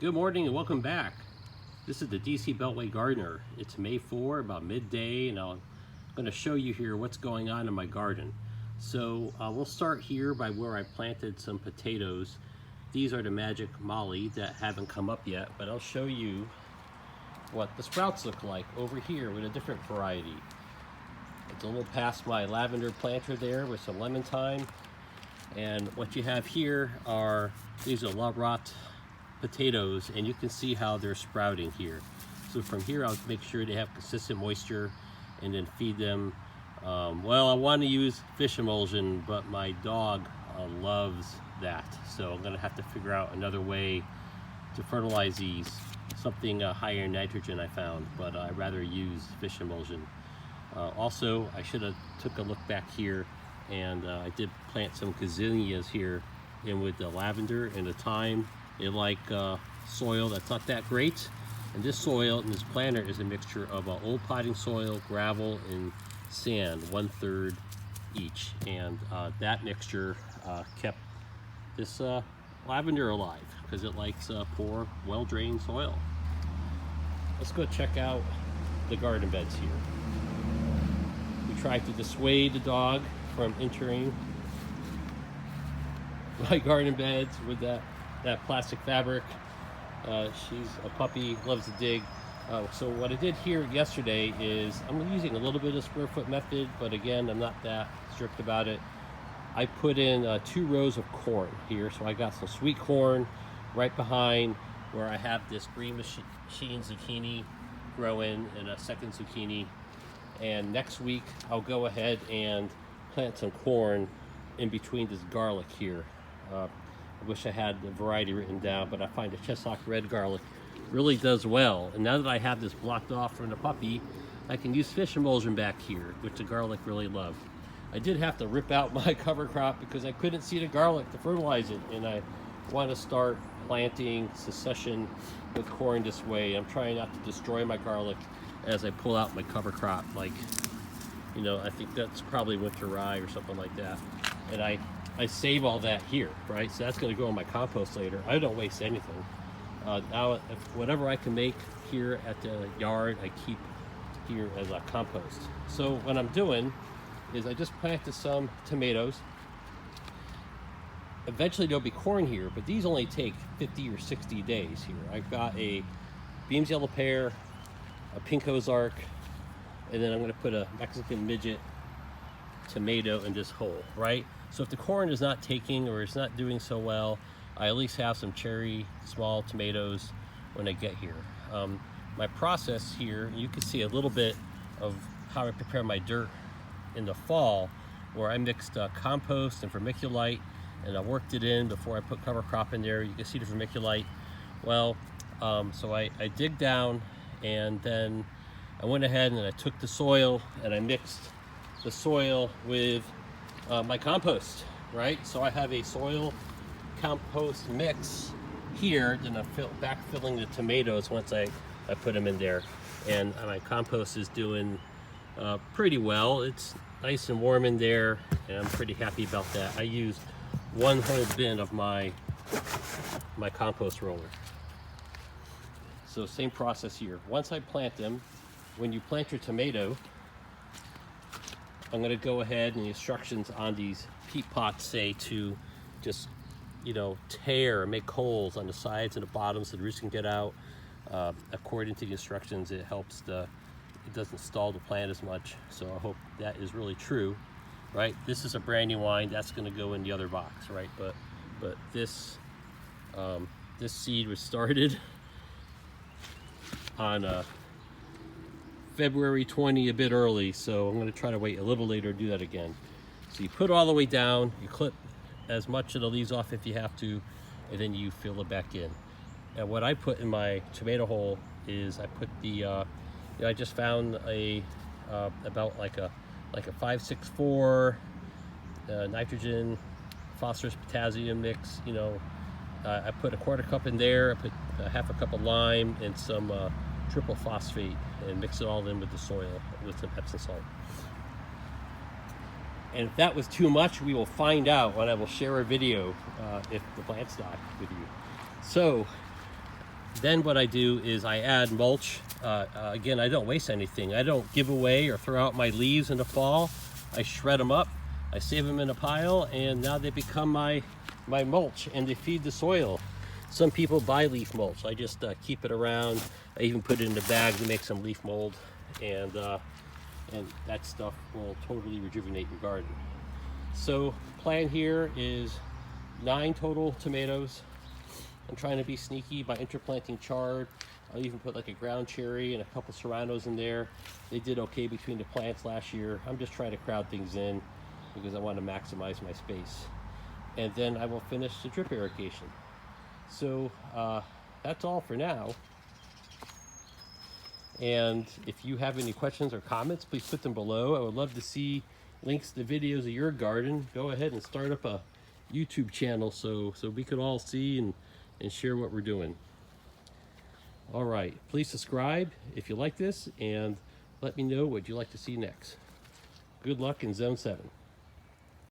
Good morning and welcome back. This is the DC Beltway Gardener. It's May 4, about midday, and I'm going to show you here what's going on in my garden. So we'll start here by where I planted some potatoes. These are the Magic Molly that haven't come up yet, but I'll show you what the sprouts look like over here with a different variety. It's a little past my lavender planter there with some lemon thyme. And what you have here are, these are La Rot potatoes, and you can see how they're sprouting here. So from here I'll make sure they have consistent moisture and then feed them. Well, I want to use fish emulsion, but my dog loves that. So I'm gonna have to figure out another way to fertilize these. Something higher in nitrogen I found, but I'd rather use fish emulsion. Also, I should have took a look back here, and I did plant some gazinias here in with the lavender and the thyme. They like soil that's not that great, and this soil in this planter is a mixture of old potting soil, gravel, and sand, 1/3 each, and that mixture kept this lavender alive because it likes poor, well-drained soil. Let's go check out the garden beds here. We tried to dissuade the dog from entering my garden beds with that plastic fabric. She's a puppy, loves to dig. So what I did here yesterday is I'm using a little bit of square foot method, but again, I'm not that strict about it. I put in 2 rows of corn here. So I got some sweet corn right behind where I have this green machine zucchini growing and a second zucchini. And next week I'll go ahead and plant some corn in between this garlic here. I wish I had the variety written down, but I find the Chestnut red garlic really does well. And now that I have this blocked off from the puppy, I can use fish emulsion back here, which the garlic really loved. I did have to rip out my cover crop because I couldn't see the garlic to fertilize it, and I want to start planting succession with corn this way. I'm trying not to destroy my garlic as I pull out my cover crop. Like, you know, I think that's probably winter rye or something like that. And I save all that here, right? So that's going to go in my compost later. I don't waste anything. Now, whatever I can make here at the yard, I keep here as a compost. So what I'm doing is I just planted some tomatoes. Eventually there'll be corn here, but these only take 50 or 60 days here. I've got a Beams yellow pear, a pink ozark, and then I'm going to put a Mexican midget tomato in this hole, right? So if the corn is not taking or it's not doing so well, I at least have some cherry small tomatoes when I get here. My process here, you can see a little bit of how I prepare my dirt in the fall, where I mixed compost and vermiculite, and I worked it in before I put cover crop in there. You can see the vermiculite. Well, so I dig down, and then I went ahead and I took the soil and I mixed the soil with my compost, right? So I have a soil compost mix here, then I'm backfilling the tomatoes once I put them in there, and my compost is doing pretty well. It's nice and warm in there, and I'm pretty happy about that. I used 1 whole bin of my compost roller. So same process here. Once I plant them, when you plant your tomato, I'm going to go ahead, and the instructions on these peat pots say to just, you know, tear, make holes on the sides and the bottom so the roots can get out. According to the instructions, it helps it doesn't stall the plant as much. So I hope that is really true, right? This is a brand new wine that's going to go in the other box, right? But this this seed was started on February 20, a bit early, so I'm going to try to wait a little later to do that again. So you put it all the way down, you clip as much of the leaves off if you have to, and then you fill it back in. And what I put in my tomato hole is I put the, you know, I just found about like a 5-6-4 nitrogen, phosphorus, potassium mix. You know, I put a 1/4 cup in there. I put 1/2 cup of lime and some triple phosphate, and mix it all in with the soil with some Epsom salt. And if that was too much, we will find out when I will share a video if the plants die with you. So Then what I do is I add mulch. Again, I don't waste anything. I don't give away or throw out my leaves in the fall. I shred them up, I save them in a pile, and now they become my mulch, and they feed the soil. Some people buy leaf mulch. I just keep it around. I even put it in a bag to make some leaf mold, and that stuff will totally rejuvenate your garden. So plan here is 9 total tomatoes. I'm trying to be sneaky by interplanting chard. I'll even put like a ground cherry and a couple serranos in there. They did okay between the plants last year. I'm just trying to crowd things in because I want to maximize my space. And then I will finish the drip irrigation. So that's all for now. And if you have any questions or comments, please put them below. I would love to see links to videos of your garden. Go ahead and start up a YouTube channel so we could all see and share what we're doing. All right, please subscribe if you like this, and let me know what you'd like to see next. Good luck in Zone 7.